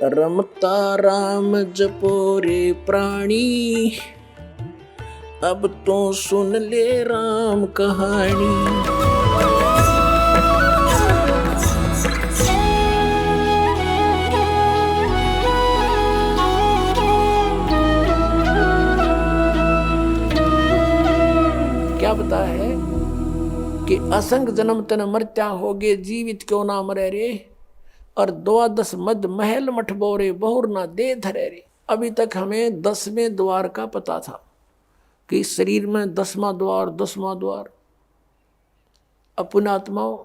रमता राम जपो रे प्राणी, अब तो सुन ले राम कहानी। क्या बता है कि असंग जन्म तन मरत्या होगे, जीवित क्यों ना मरे रे, और 12 मद महल मठ बोरे, बहुर ना दे धरे रे। अभी तक हमें 10वें द्वार का पता था कि शरीर में 10वां द्वार, 10वां द्वार। पुण्यात्माओं,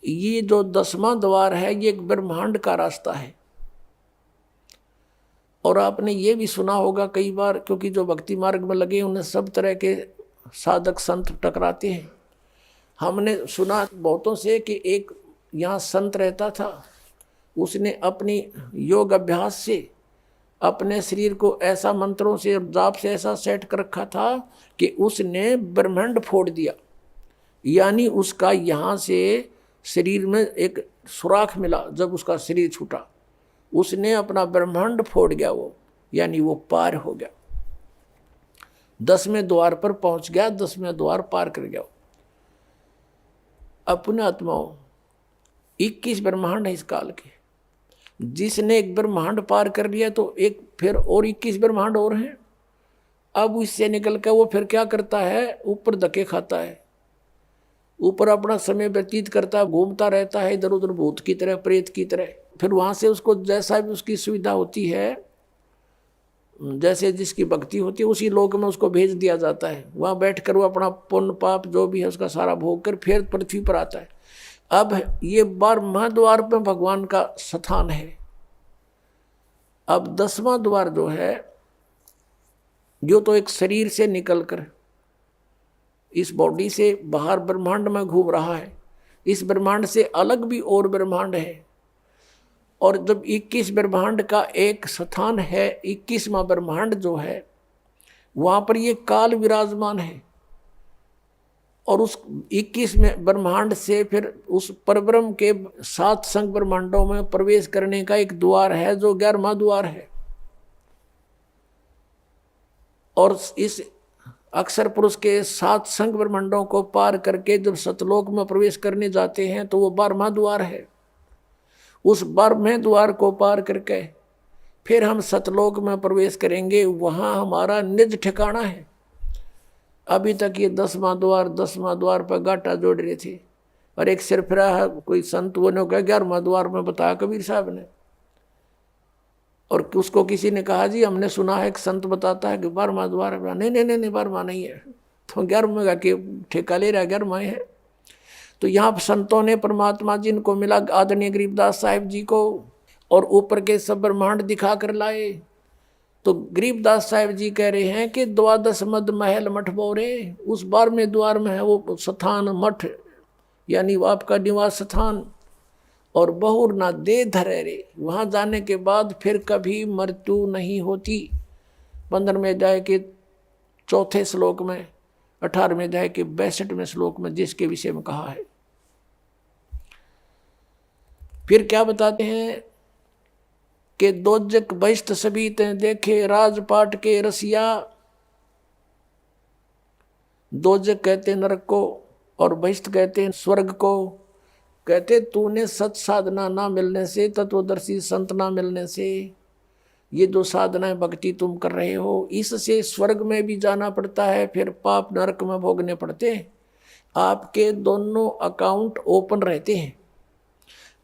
ये जो 10वां द्वार है ये एक ब्रह्मांड का रास्ता है। और आपने ये भी सुना होगा कई बार, क्योंकि जो भक्ति मार्ग में लगे उन्हें सब तरह के साधक संत टकराते हैं। हमने सुना बहुतों से कि एक यहाँ संत रहता था, उसने अपनी योग अभ्यास से अपने शरीर को ऐसा मंत्रों से और जाप से ऐसा सेट कर रखा था कि उसने ब्रह्मांड फोड़ दिया। यानी उसका यहाँ से शरीर में एक सुराख मिला। जब उसका शरीर छूटा उसने अपना ब्रह्मांड फोड़ गया वो, यानी वो पार हो गया, 10वें द्वार पर पहुंच गया, 10वें द्वार पार कर गया। अपने आत्माओं, 21 ब्रह्मांड है इस काल के। जिसने एक ब्रह्मांड पार कर लिया तो एक फिर और 21 ब्रह्मांड और हैं। अब इससे निकल कर वो फिर क्या करता है, ऊपर धक्के खाता है, ऊपर अपना समय व्यतीत करता है, घूमता रहता है इधर उधर भूत की तरह, प्रेत की तरह। फिर वहां से उसको जैसा भी उसकी सुविधा होती है, जैसे जिसकी भक्ति होती है, उसी लोक में उसको भेज दिया जाता है। वहां बैठकर वो अपना पुण्य पाप जो भी है उसका सारा भोग कर फिर पृथ्वी पर आता है। अब ये 12वां द्वार में भगवान का स्थान है। अब 10वां द्वार जो है, जो तो एक शरीर से निकलकर इस बॉडी से बाहर ब्रह्मांड में घूम रहा है। इस ब्रह्मांड से अलग भी और ब्रह्मांड है। और जब 21 ब्रह्मांड का एक स्थान है, 21वां ब्रह्मांड जो है, वहां पर ये काल विराजमान है। और उस 21वें ब्रह्मांड से फिर उस परब्रह्म के 7 संग ब्रह्मांडों में प्रवेश करने का एक द्वार है जो 11वां द्वार है। और इस अक्षर पुरुष के 7 संग ब्रह्मांडों को पार करके जब सतलोक में प्रवेश करने जाते हैं तो वो 12वां द्वार है। उस 12वें द्वार को पार करके फिर हम सतलोक में प्रवेश करेंगे, वहां हमारा निज ठिकाना है। अभी तक ये 10वां द्वार पर गाटा जोड़ रहे थे। और एक सिरफिरा है कोई संत, वो ने कहा 11वां द्वार में बताया कबीर साहब ने। और उसको किसी ने कहा जी हमने सुना है एक संत बताता है कि 12वां द्वार है। नहीं नहीं नहीं, 12वां नहीं है, तो 11वें का के ठेका ले रहा, 11वां है। तो यहाँ संतों ने परमात्मा जिनको मिला आदरणीय गरीबदास साहिब जी को, और ऊपर के सब ब्रह्मांड दिखा कर लाए। तो गरीबदास साहिब जी कह रहे हैं कि 12 मद महल मठ बोरे, उस 12वें द्वार में है वो स्थान, मठ, यानी वो आपका निवास स्थान। और बहुर ना दे धरे रे, वहाँ जाने के बाद फिर कभी मृत्यु नहीं होती। 15वें अध्याय के 4थे श्लोक में, 18वें अध्याय के 62वें श्लोक में जिसके विषय में कहा है। फिर क्या बताते हैं कि दोजक बहिष्ठ सभी ते देखे, राजपाट के रसिया। दोजक कहते नरक को और बहिष्ठ कहते हैं स्वर्ग को। कहते तूने सत साधना ना मिलने से, तत्वदर्शी संत ना मिलने से, ये जो साधना भक्ति तुम कर रहे हो, इससे स्वर्ग में भी जाना पड़ता है, फिर पाप नरक में भोगने पड़ते हैं। आपके दोनों अकाउंट ओपन रहते हैं।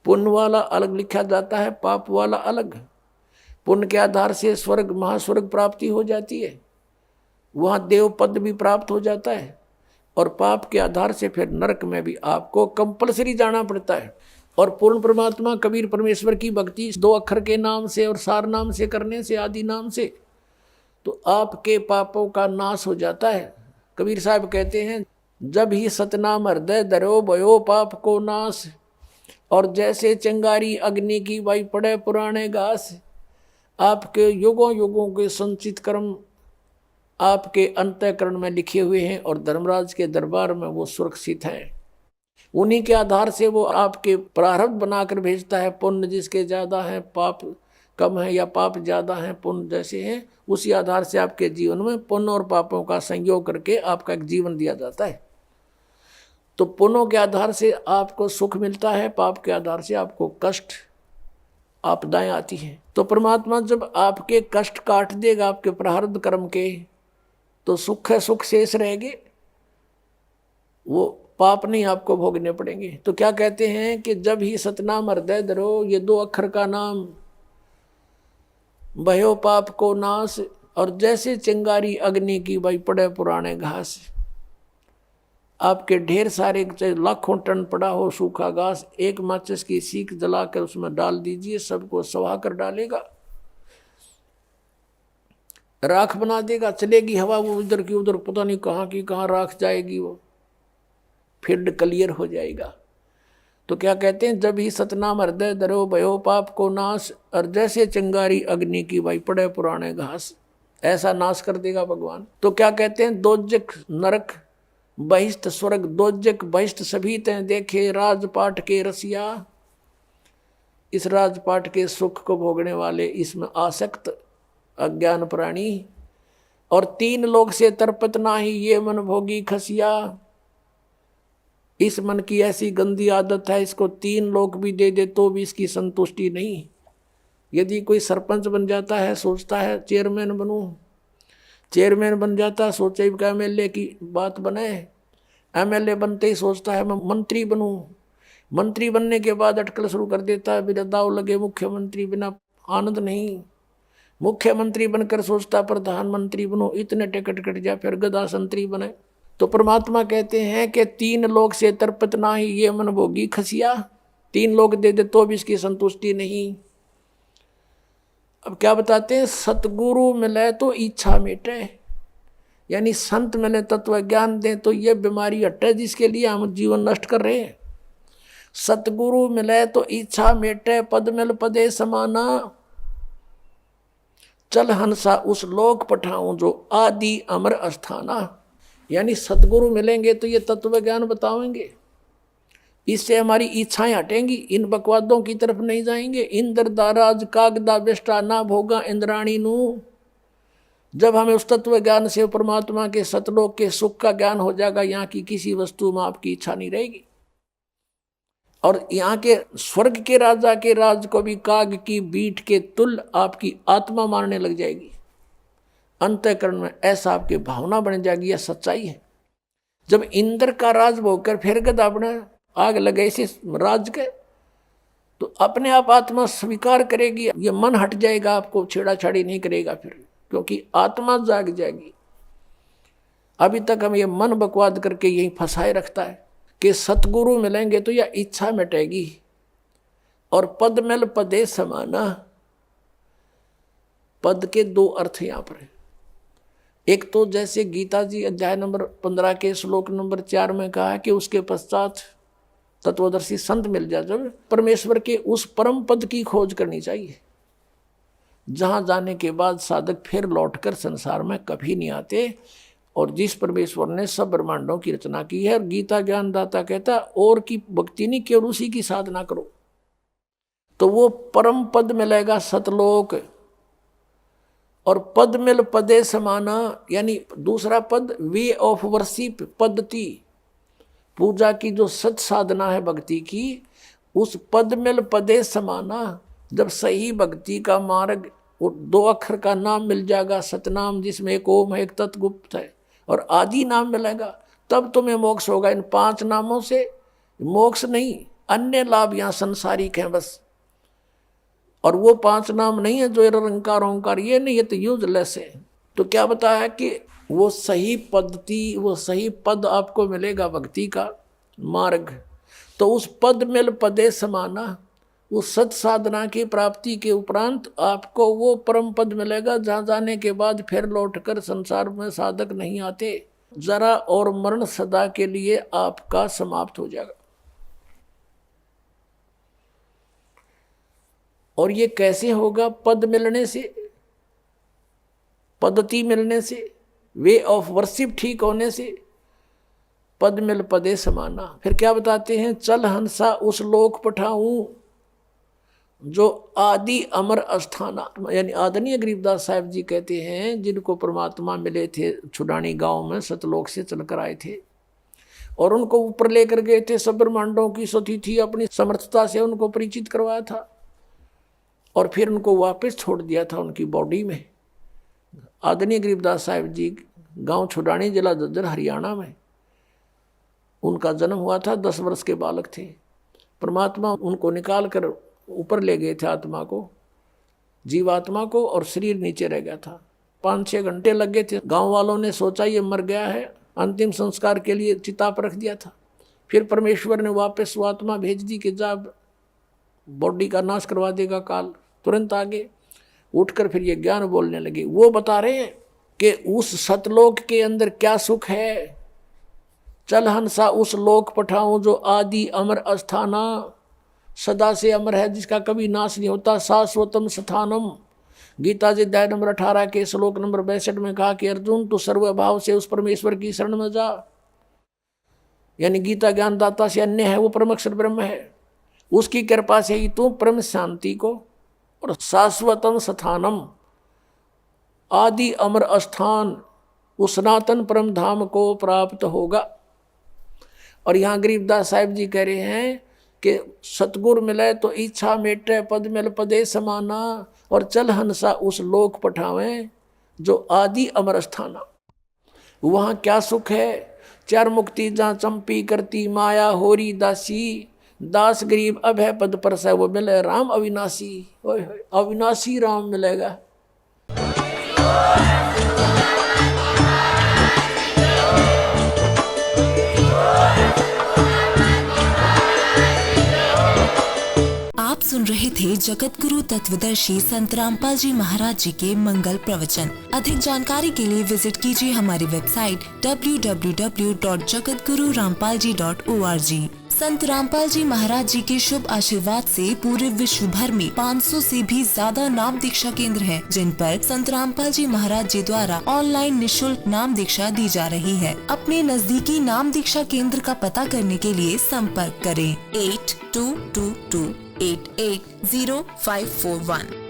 पुण्य वाला अलग लिखा जाता है, पाप वाला अलग। पुण्य के आधार से स्वर्ग महास्वर्ग प्राप्ति हो जाती है, वहाँ देव पद भी प्राप्त हो जाता है। और पाप के आधार से फिर नरक में भी आपको कंपलसरी जाना पड़ता है। और पूर्ण परमात्मा कबीर परमेश्वर की भक्ति 2 अक्षर के नाम से और सार नाम से करने से, आदि नाम से, तो आपके पापों का नाश हो जाता है। कबीर साहब कहते हैं जब ही सतनाम हृदय धरो भयो पाप को नाश। और जैसे चिंगारी अग्नि की वाई पड़े पुराने घास, आपके युगों युगों के संचित कर्म आपके अंतःकरण में लिखे हुए हैं और धर्मराज के दरबार में वो सुरक्षित हैं। उन्हीं के आधार से वो आपके प्रारब्ध बनाकर भेजता है। पुण्य जिसके ज्यादा है, पाप कम है, या पाप ज्यादा है पुण्य जैसे हैं, उसी आधार से आपके जीवन में पुण्य और पापों का संयोग करके आपका एक जीवन दिया जाता है। तो पुण्यों के आधार से आपको सुख मिलता है, पाप के आधार से आपको कष्ट आपदाएं आती हैं। तो परमात्मा जब आपके कष्ट काट देगा आपके प्रारब्ध कर्म के, तो सुख है, सुख शेष रहेंगे, वो पाप नहीं आपको भोगने पड़ेंगे। तो क्या कहते हैं कि जब ही सतनाम हृदय धरो, ये 2 अक्षर का नाम, भयो पाप को नाश, और जैसे चिंगारी अग्नि की भाई पड़े पुराने घास। आपके ढेर सारे लाखों टन पड़ा हो सूखा घास, एक माचिस की सीख जलाकर उसमें डाल दीजिए, सबको सवा कर डालेगा, राख बना देगा, चलेगी हवा वो उधर की उधर, पता नहीं कहाँ की कहाँ राख जाएगी, वो फील्ड क्लियर हो जाएगा। तो क्या कहते हैं, जब ही सतनाम हृदय धरो भयो पाप को नाश, और जैसे चिंगारी अग्नि की भाई पड़े पुराने घास, ऐसा नाश कर देगा भगवान। तो क्या कहते हैं, दोजक नरक बहिष्ठ स्वर्ग, दोजक बहिष्ठ सभी तैं देखे राजपाट के रसिया। इस राजपाट के सुख को भोगने वाले, इसमें आसक्त अज्ञान प्राणी, और 3 लोग से तरपत नाही ये मन भोगी खसिया। इस मन की ऐसी गंदी आदत है, इसको 3 लोग भी दे दे तो भी इसकी संतुष्टि नहीं। यदि कोई सरपंच बन जाता है, सोचता है चेयरमैन बनूं, चेयरमैन बन जाता है सोचे कि एमएलए की बात बने, एमएलए बनते ही सोचता है मैं मंत्री बनूं, मंत्री बनने के बाद अटकल शुरू कर देता है, बिना दाव लगे मुख्यमंत्री, बिना आनंद नहीं। मुख्यमंत्री बनकर सोचता प्रधानमंत्री बनूं, इतने टिकट कट जाए, फिर गदा संतरी बने। तो परमात्मा कहते हैं कि 3 लोग से तरपत नाही ये मन भोगी खसिया। 3 लोग दे दे तो भी इसकी संतुष्टि नहीं। अब क्या बताते हैं, सतगुरु मिले तो इच्छा मिटे, यानी संत मिले तत्व ज्ञान दे तो ये बीमारी हटे जिसके लिए हम जीवन नष्ट कर रहे हैं। सतगुरु मिले तो इच्छा मिटे, पद मिल पदे समाना, चल हंसा उस लोक पठाऊं जो आदि अमर अस्थाना। यानी सतगुरु मिलेंगे तो ये तत्व ज्ञान बताएंगे, इससे हमारी इच्छाएं हटेंगी, इन बकवादों की तरफ नहीं जाएंगे। इंद्र दाराज कागदा बेष्टा ना भोगा इंद्राणी नू। जब हमें उस तत्व ज्ञान से परमात्मा के सतलोक के सुख का ज्ञान हो जाएगा, यहाँ की किसी वस्तु में आपकी इच्छा नहीं रहेगी। और यहाँ के स्वर्ग के राजा के राज को भी काग की बीट के तुल आपकी आत्मा मारने लग जाएगी। अंतःकरण में ऐसा आपकी भावना बन जाएगी, यह सच्चाई है। जब इंद्र का राज भोगकर फिर गदा अपना आग लगे इसे राज के, तो अपने आप आत्मा स्वीकार करेगी, ये मन हट जाएगा, आपको छेड़ाछाड़ी नहीं करेगा फिर, क्योंकि आत्मा जाग जाएगी। अभी तक हम ये मन बकवाद करके यही फंसाए रखता है कि सतगुरु मिलेंगे तो यह इच्छा मिटेगी, और पद मिल पदे समाना। पद के 2 अर्थ यहाँ पर है। एक तो जैसे गीता जी अध्याय नंबर 15 के श्लोक नंबर 4 में कहा है कि उसके पश्चात तत्वदर्शी संत मिल जाए, जब परमेश्वर के उस परम पद की खोज करनी चाहिए, जहां जाने के बाद साधक फिर लौटकर संसार में कभी नहीं आते, और जिस परमेश्वर ने सब ब्रह्मांडों की रचना की है। और गीता ज्ञानदाता कहता और की भक्ति नहीं, केवल उसी की साधना करो, तो वो परम पद मिलेगा सतलोक। और पद मिल पदे समाना, यानी दूसरा पद वे ऑफ वर्शिप, पद्धति, पूजा की जो सत साधना है भक्ति की, उस पद मिल पदे समाना। जब सही भक्ति का मार्ग, वो 2 अक्षर का नाम मिल जाएगा, सतनाम, जिसमें एक ओम है, एक तत्गुप्त है, और आदि नाम मिलेगा, तब तुम्हें मोक्ष होगा। इन 5 नामों से मोक्ष नहीं, अन्य लाभ यहाँ संसारिक हैं बस। और वो 5 नाम नहीं है जो निरंकार ओंकार, ये नहीं, ये तो यूजलेस है। तो क्या बताया कि वो सही पद्धति, वो सही पद आपको मिलेगा भक्ति का मार्ग। तो उस पद मिल पदे समाना, उस सत साधना की प्राप्ति के उपरांत आपको वो परम पद मिलेगा, जहाँ जाने के बाद फिर लौटकर संसार में साधक नहीं आते। जरा और मरण सदा के लिए आपका समाप्त हो जाएगा। और ये कैसे होगा? पद मिलने से, पद्धति मिलने से, वे ऑफ वर्शिप ठीक होने से। पद मिल पदे समाना। फिर क्या बताते हैं, चल हंसा उस लोक पठाऊं जो आदि अमर अस्थाना। यानी आदरणीय गरीबदास साहब जी कहते हैं जिनको परमात्मा मिले थे छुडानी गांव में, सतलोक से चलकर आए थे और उनको ऊपर लेकर गए थे, सब ब्रह्मांडों की सती थी, अपनी समर्थता से उनको परिचित करवाया था और फिर उनको वापस छोड़ दिया था उनकी बॉडी में। आदरणीय गरीबदास साहब जी गांव छुडानी, जिला झज्जर, हरियाणा में उनका जन्म हुआ था। 10 वर्ष के बालक थे। परमात्मा उनको निकाल कर ऊपर ले गए थे, आत्मा को, जीवात्मा को, और शरीर नीचे रह गया था। 5-6 घंटे लग गए थे। गांव वालों ने सोचा ये मर गया है, अंतिम संस्कार के लिए चिता पर रख दिया था। फिर परमेश्वर ने वापस वो आत्मा भेज दी कि जा बॉडी का नाश करवा देगा काल। तुरंत आगे उठकर फिर ये ज्ञान बोलने लगे। वो बता रहे हैं कि उस सतलोक के अंदर क्या सुख है। चल हंसा उस लोक पठाऊं जो आदि अमर अस्थाना, सदा से अमर है, जिसका कभी नाश नहीं होता। शाश्वतम स्थानम। गीता जी अध्याय नंबर 18 के श्लोक नंबर 62 में कहा कि अर्जुन तू सर्वभाव से उस परमेश्वर की शरण में जा। यानी गीता ज्ञानदाता से अन्य है, वो परमक्षर ब्रह्म है। उसकी कृपा से ही तू परम शांति को और शाश्वतम स्थानम, आदि अमर अस्थान, उस सनातन परम धाम को प्राप्त होगा। और यहाँ गरीबदास साहिब जी कह रहे हैं कि सतगुरु मिले तो इच्छा मेटे, पद मिल पदे समाना, और चल हंसा उस लोक पठावें जो आदि अमर स्थाना। वहाँ क्या सुख है। 4 मुक्ति जहाँ चंपी करती माया होरी दासी, दास गरीब अब है पद पर से वो मिले राम अविनाशी। अविनाशी राम मिलेगा। आप सुन रहे थे जगत गुरु तत्वदर्शी संत रामपाल जी महाराज जी के मंगल प्रवचन। अधिक जानकारी के लिए विजिट कीजिए हमारी वेबसाइट www.jagatgururampalji.org। संत रामपाल जी महाराज जी के शुभ आशीर्वाद से पूरे विश्व भर में 500 से भी ज्यादा नाम दीक्षा केंद्र हैं, जिन पर संत रामपाल जी महाराज जी द्वारा ऑनलाइन निशुल्क नाम दीक्षा दी जा रही है। अपने नजदीकी नाम दीक्षा केंद्र का पता करने के लिए संपर्क करें 8222880541।